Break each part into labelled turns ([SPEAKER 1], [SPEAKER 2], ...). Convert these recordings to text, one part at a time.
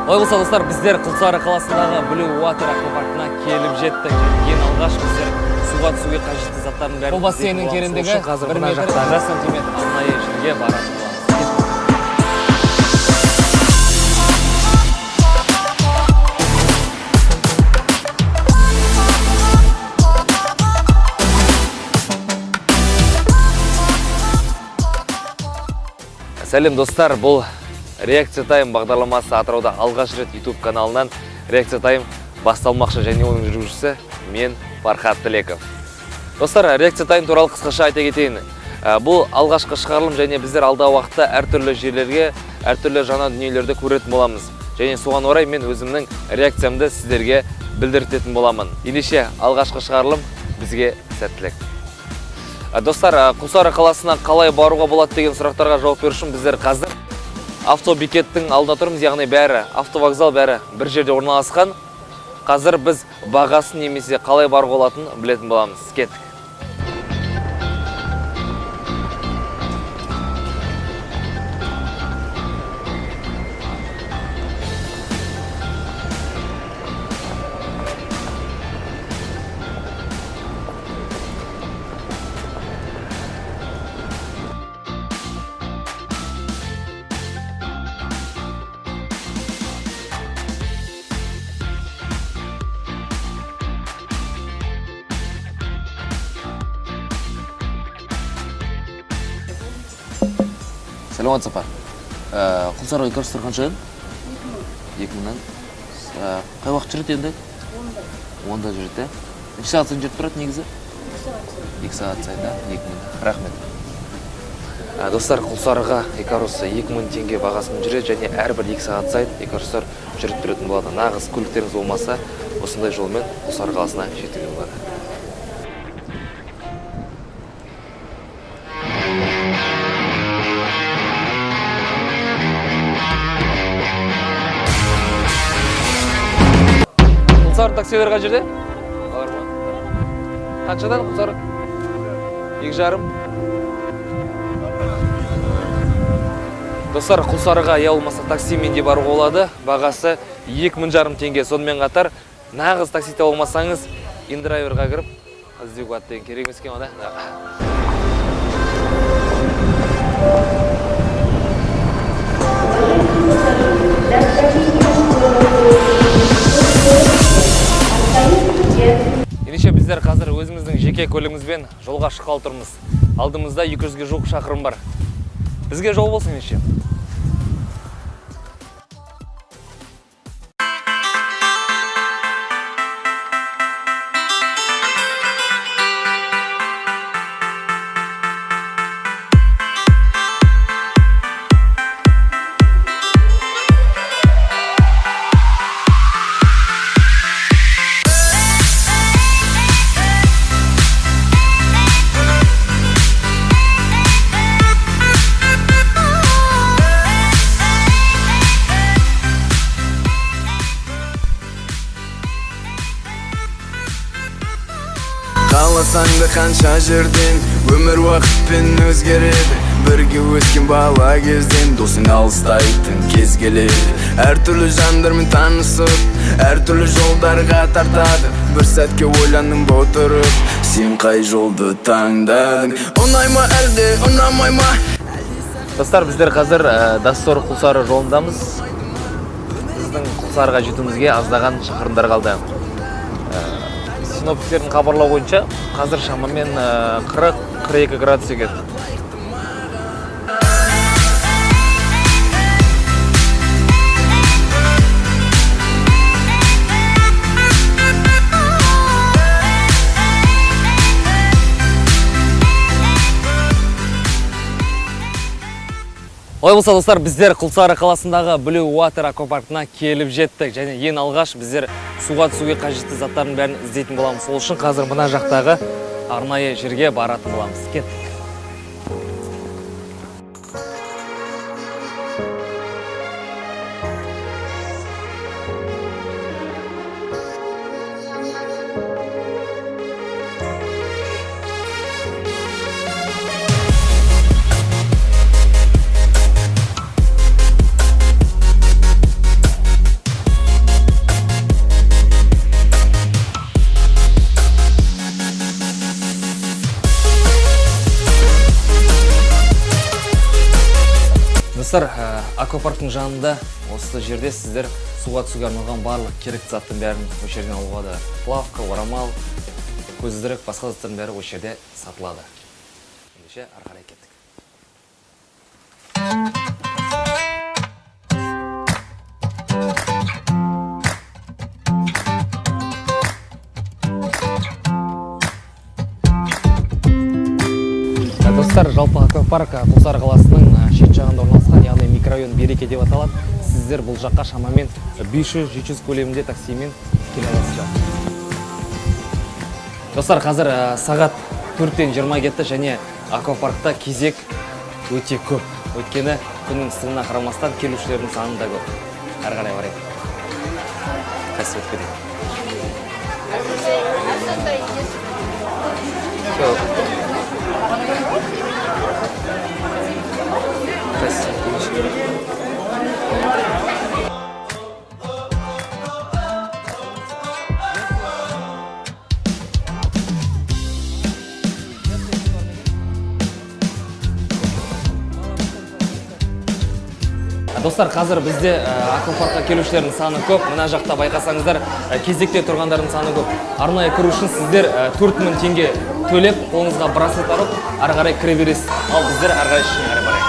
[SPEAKER 1] Ой болса достар, біздер Құлсары қаласындағы Blue Water аквапаркына келіп жеттік. Ең алғаш біздер суға түсуге қажетті заттардың бәрін
[SPEAKER 2] бұл бассейннің тереңдігі 1 метр 50 сантиметр.
[SPEAKER 1] Арнайы жерге баратын боламыз. Сәлем достар, бұл Реакция Тайм бағдарламасы Атырауда алғаш рет YouTube каналынан Реакция Тайм басталмақшы, және оның жүргізушісі мен Фархат Тілеков. Достар, Реакция Тайм туралы қысқаша айта кетейін. Бұл алғашқы шығарылым, және біздер алдағы уақытта әртүрлі жерлерге, әртүрлі жаңа дүниелерді көретін боламыз. Және соған орай мен өзімнің реакциямды сіздерге білдіртетін боламын. Ендеше алғашқы шығарылым бізге сәттілік. Достар, Құлсары қаласына қалай баруға болады деген сұрақтарға жауап беру үшін біздер қазір автобекеттің алдында тұрмыз, яғни бәрі автовокзал бәрі бір жерде орналасқан. Қазір біз бағасын немесе қалай баруға болатынын білетін боламыз. Кеттік. Сәлеметсіз апа. Құлсарыға кіріс тұрған шығын? 2000-нан. Қай уақыт жүреді енді? 10-да жүреді. Неше сағат сайын жүріп тұрады негізі? 2 сағат сайын, 2000. Рахмет. Достар, Құлсарыға экарусы 2000 теңге бағасымен жүреді, және әрбір 2 сағат сайын экарустар жүріп тұретін болады. Нағыз көліктеріңіз болмаса, осындай жолмен Құлсары қаласына жетуге болады. Құлсары таксилер қай жерде? Бар ма? Қаншадан Құлсары? 2,5. Достар, Құлсарыға я болмаса таксимен де баруға болады. Бағасы 2,5 теңге. Сонымен қатар, нағыз таксиде болмасаңыз, индрайверға кіріп, іздеуге аттеген керек емес екен, да? Ендеше біздер қазір өзіміздің жеке көлігімізбен жолға шыққалы тұрмыз. Алдымызда 200-ге жуық шақырым бар. Бізге жол болсын ендеше.
[SPEAKER 3] Қаласаңда қанша жерден өмір уақытпен өзгереді. Бірге өскен бала кезден досың алыстайтын кез келеді. Әртүрлі жандармен танысып, әртүрлі жолдарға тартады. Бір сәтке ойландың отырып, сен қай жолды таңдадың? Ұнай ма әлде ұнамай ма?
[SPEAKER 1] Достар, біздер қазір Дастор Құлсары жолындамыз. Біздің Құлсарыға жетуімізге аздаған шақырымдар қалды. Синоптиктердің хабарлау бойынша қазір шамамен 40-42 градус екен. Ой болса достар, біздер Құлсары қаласындағы Blue Water аквапаркына келіп жеттік, және ең алғаш біздер суға түсуге қажетті заттардың бәрін іздейтін боламыз. Сол үшін қазір мына жақтағы арнайы жерге баратын боламыз. Кеттік. Достар, аквапарктың жанында осы жерде сіздер суға түсуге арналған барлық керекті заттың бәрін осы жерден алуға да. Плавка, орамал, көзілдірік, басқа заттардың бәрі осы жерде сатылады. Ендеше ары қарай кеттік.
[SPEAKER 2] Достар, жалпы аквапарк Құлсары қаласының шет жағында орналасқан, яғни микрорайон Береке деп аталады. Сіздер бұл жаққа шамамен 500-700 көлемінде таксимен келе аласыздар. Достар, қазір сағат 4-тен 20 кетті және аквапаркта кезек өте көп. Өйткені күннің ыстығына қарамастан келушілердің саны да көп. Ары қарай барайық. Қайсы өтіп кетейік.
[SPEAKER 1] Достар, қазір бізде аквапаркқа келушілердің саны көп. Мына жақта байқасаңыздар, кезекте тұрғандардың саны көп. Арнайы кіру үшін сіздер 4000 теңге төлеп, қолыңызға браслет алып, ары қарай кіре бересіз. Ал біздер ары қарай ішіне қарай барайық.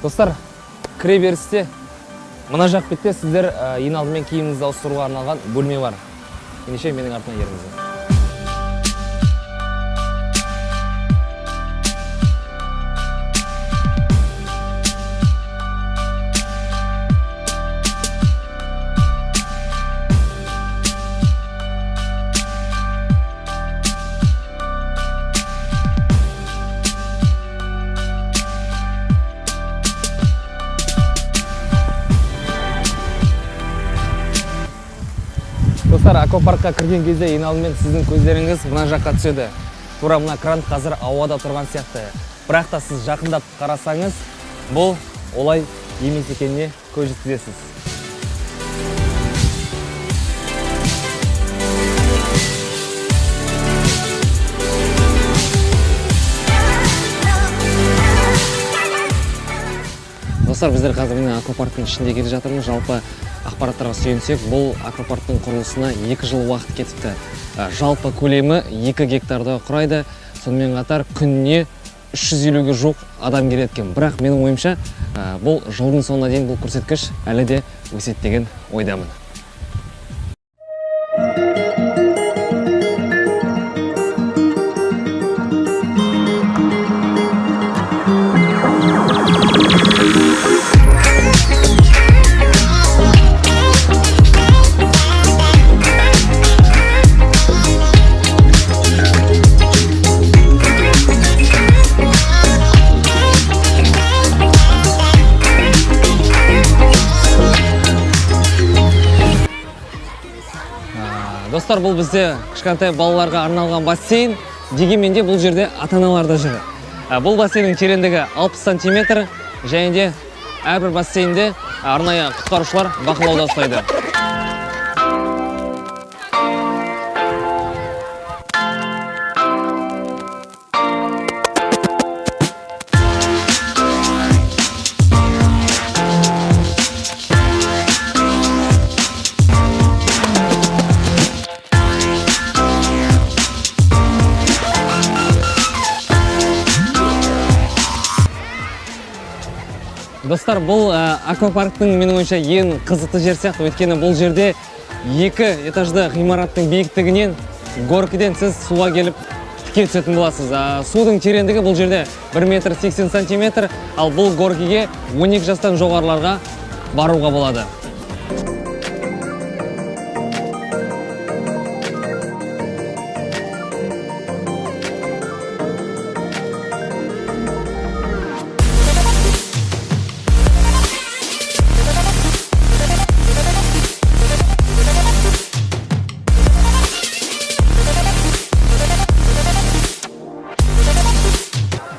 [SPEAKER 2] Достар, кіре берісте мына жақ бетте сіздер ең алдымен киіміңізді ауыстыруға арналған бөлме бар. Ендеше менің артынан еріңіздер. Достар, аквапаркқа кірген кезде ең алдымен сіздің көздеріңіз мына жаққа түседі. Тура мына кран қазір ауада тұрған сияқты. Бірақ та сіз жақындап қарасаңыз, бұл олай емес екеніне көз жеткізесіз. Достар, біздер қазір мына аквапарктың ішінде келе жатырмыз. Жалпы ақпараттарға сүйенсек, бұл аквапарктың құрылысына 2 жыл уақыт кетіпті. Жалпы көлемі 2 гектарды құрайды. Сонымен қатар күніне 350-ге жуық адам келеді екен. Бірақ менің ойымша, бұл жылдың соңына дейін бұл көрсеткіш әлі де өседі деген ойдамын. Достар, бұл бізде кішкентай балаларға арналған бассейн, дегенмен де бұл жерде ата-аналар да жүр. Бұл бассейннің тереңдігі 60 сантиметр, және де әрбір бассейнде арнайы құтқарушылар бақылауда ұстайды. Достар, бұл аквапарктың менің ойынша ең қызықты жер сияқты, өйткені бұл жерде 2 этажды ғимараттың биіктігінен горкіден сіз суға келіп тіке түсетін боласыз. Судың тереңдігі бұл жерде 1 метр 80 сантиметр, ал бұл горкіге 12 жастан жоғарыларға баруға болады.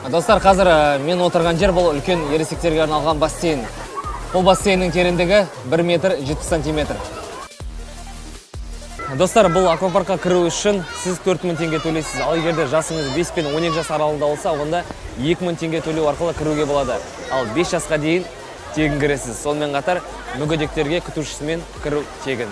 [SPEAKER 2] Достар, қазір мен отырған жер бұл үлкен ересектерге арналған бассейн. Бұл бассейннің тереңдігі 1 метр 70 сантиметр. Достар, бұл аквапаркқа кіру үшін сіз 4000 теңге төлейсіз. Ал егерде жасыңыз 5 пен 12 жас аралығында болса, онда 2000 теңге төлеу арқылы кіруге болады. Ал 5 жасқа дейін тегін кіресіз. Сонымен қатар мүгедектерге күтушісімен кіру тегін.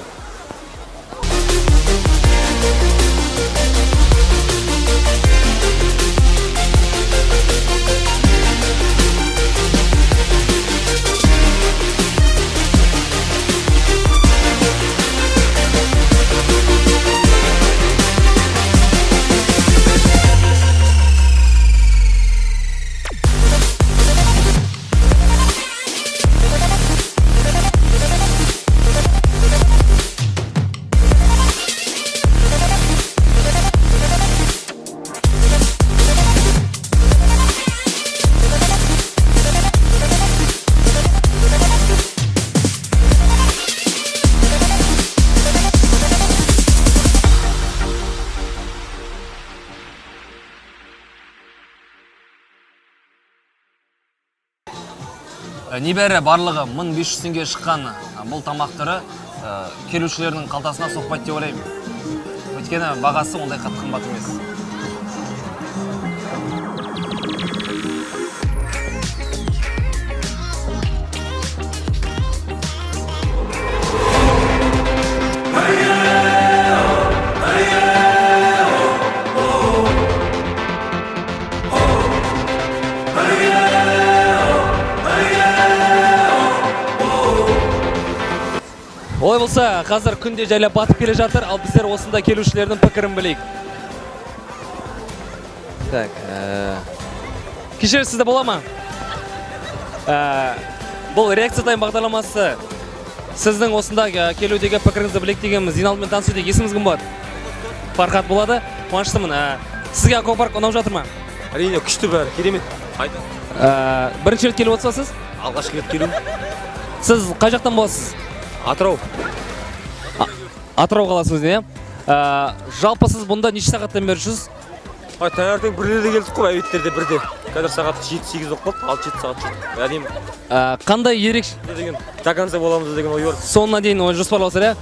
[SPEAKER 2] Небәрі барлығы 1500 теңге шыққан бұл тамақ түрі келушілердің қалтасына соқпайды деп ойлаймын. Өйткені бағасы ондай қатты қымбат емес. Олай болса, қазір күнде жайлап батып келе жатыр, ал біздер осында келушілердің пікірін білейік. Так, кешіріңіз, сізде бола ма? Бұл реакция тайм бағдарламасы сіздің осында келудегі пікіріңізді білейік дегеніміз. Ең алдымен танысуды есіміңіз кім болады? Фархат болады. Қуаныштымын. Сізге аквапарк ұнап жатыр ма?
[SPEAKER 4] Әрине, күшті бәрі, керемет.
[SPEAKER 2] Бірінші рет келіп отырсыз?
[SPEAKER 4] Алғашқы рет келу.
[SPEAKER 2] Сіз қай жақтан боласыз?
[SPEAKER 4] Атырау.
[SPEAKER 2] Атырау қаласы өзіне, жалпы сіз бұнда неше сағаттан бері жүрсіз?
[SPEAKER 4] Таңертең бірлерде келдік қой, әуеттерде бірде. Қазір сағат 7-8 болып қалды, 6-7 сағат жүрдік. Әдемі.
[SPEAKER 2] Қандай ерекше
[SPEAKER 4] деген до конца боламыз деген ой бар.
[SPEAKER 2] Соңына дейін ой жоспарлап отыр,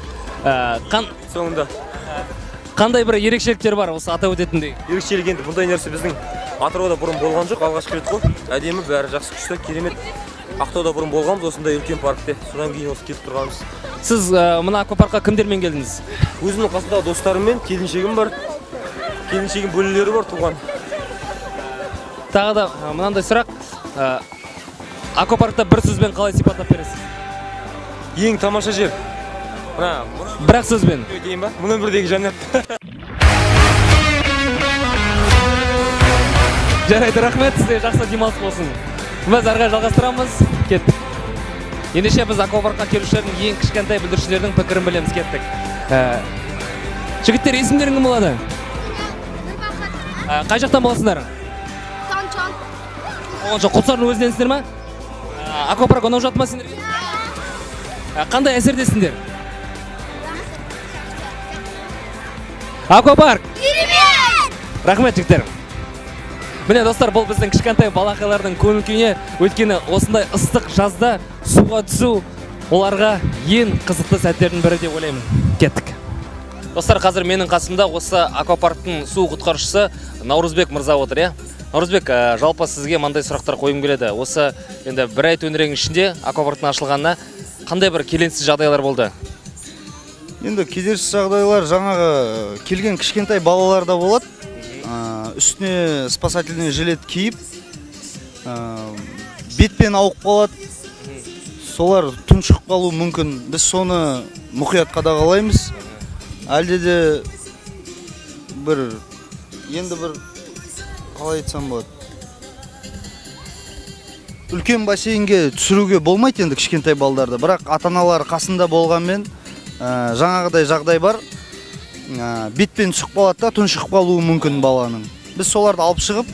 [SPEAKER 4] Соңында.
[SPEAKER 2] Қандай бір ерекшеліктер бар осы атап өтетіндей?
[SPEAKER 4] Ерекшелік енді бұндай нәрсе біздің Атырауда бұрын болған жоқ, алғашқы рет қой. Әдемі, бәрі жақсы, күшті, керемет. Ақтауда бұрын болғанбыз осындай үлкен паркте. Содан кейін осы келіп тұрғанбыз.
[SPEAKER 2] Сіз мына аквапаркқа кімдермен келдіңіз?
[SPEAKER 4] Өзімнің қасымдағы достарыммен, келіншегім бар. Келіншегім бөлелері бар туған.
[SPEAKER 2] Тағы да мынандай сұрақ. Аквапаркта бір сөзбен қалай сипаттап бересіз?
[SPEAKER 4] Ең тамаша жер.
[SPEAKER 2] Бірақ сөзбен.
[SPEAKER 4] Дейін ба? Мұның бірдегі жәннат.
[SPEAKER 2] Жарайды, рахмет, сізде жақсы демалыс болсын. Біз арға жалғастырамыз, кеттік. Ендеше біз аквапаркқа келушілердің ең кішкентай бүлдіршілердің пікірін білеміз, кеттік. Жігіттер, есімдерің кім болады? Қай жақтан боласыңдар?
[SPEAKER 5] Танчан.
[SPEAKER 2] Оңша, Құлсардың өзіненсіңдер ма? Аквапарк ұнап жатыр ма сендерге? Қандай әсердесіңдер? Аквапарк!
[SPEAKER 5] Керемет!
[SPEAKER 2] Рахмет, жігіттер. Міне достар, бұл біздің кішкентай балақайлардың көңіл күйіне, өйткені осындай ыстық жазда суға түсу оларға ең қызықты сәттердің бірі деп ойлаймын. Кеттік. Достар, қазір менің қасымда осы аквапарктың су құтқарушысы Наурызбек мырза отыр, Наурызбек, жалпы сізге мынандай сұрақтар қойым келеді. Осы енді бір ай төңірегінің ішінде аквапарктың ашылғанына қандай бір келеңсіз жағдайлар болды?
[SPEAKER 6] Енді кедерші жағдайлар жаңағы келген кішкентай балаларда болады. Үстіне спасательный жилет киіп, бетпен ауып қалады. Солар тұншығып қалу мүмкін. Біз соны мұқият қадағалаймыз. Әлде де енді бір қалай айтсам болады. Үлкен бассейнге түсіруге болмайды енді кішкентай балдарды. Бірақ ата-аналар қасында болғанмен жаңағыдай жағдай бар. Бетпен түсіп қалады да тұншығып қалуы мүмкін баланың. Біз соларды алып шығып,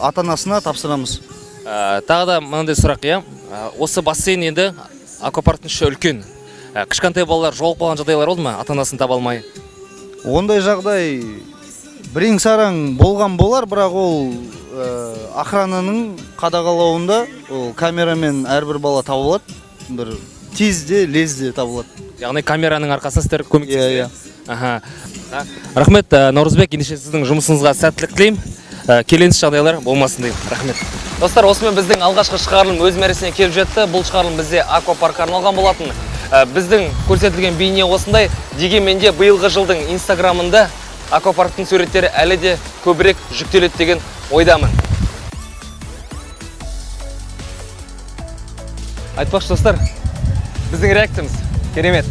[SPEAKER 6] ата-анасына тапсырамыз.
[SPEAKER 2] Тағы да мынандай сұрақ, осы бассейн енді аквапарктың іші үлкен. Кішкентай балалар жоғалып қалған жағдайлар болды ма, ата-анасын таба алмай?
[SPEAKER 6] Ондай жағдай бірең-сараң болған болар, бірақ ол охрананың қадағалауында камерамен әрбір бала табылады. Бір тезде, лезде табылады.
[SPEAKER 2] Яғни камераның арқасында сіздер көмектесіздер? Аха. Рахмет, Наурызбек, ендеше сіздің жұмысыңызға сәттілік тілеймін. Келеңсіз жағдайлар болмасын деймін. Рахмет.
[SPEAKER 1] Достар, осымен біздің алғашқы шығарылым өз мәресіне келіп жетті. Бұл шығарылым бізде аквапаркқа арналған болатын. Біздің көрсетілген бейне осындай. Дегенмен де биылғы жылдың инстаграмында аквапарктың суреттері әлі де көбірек жүктеледі деген ойдамын. Айтпақшы достар, біздің реакциямыз керемет.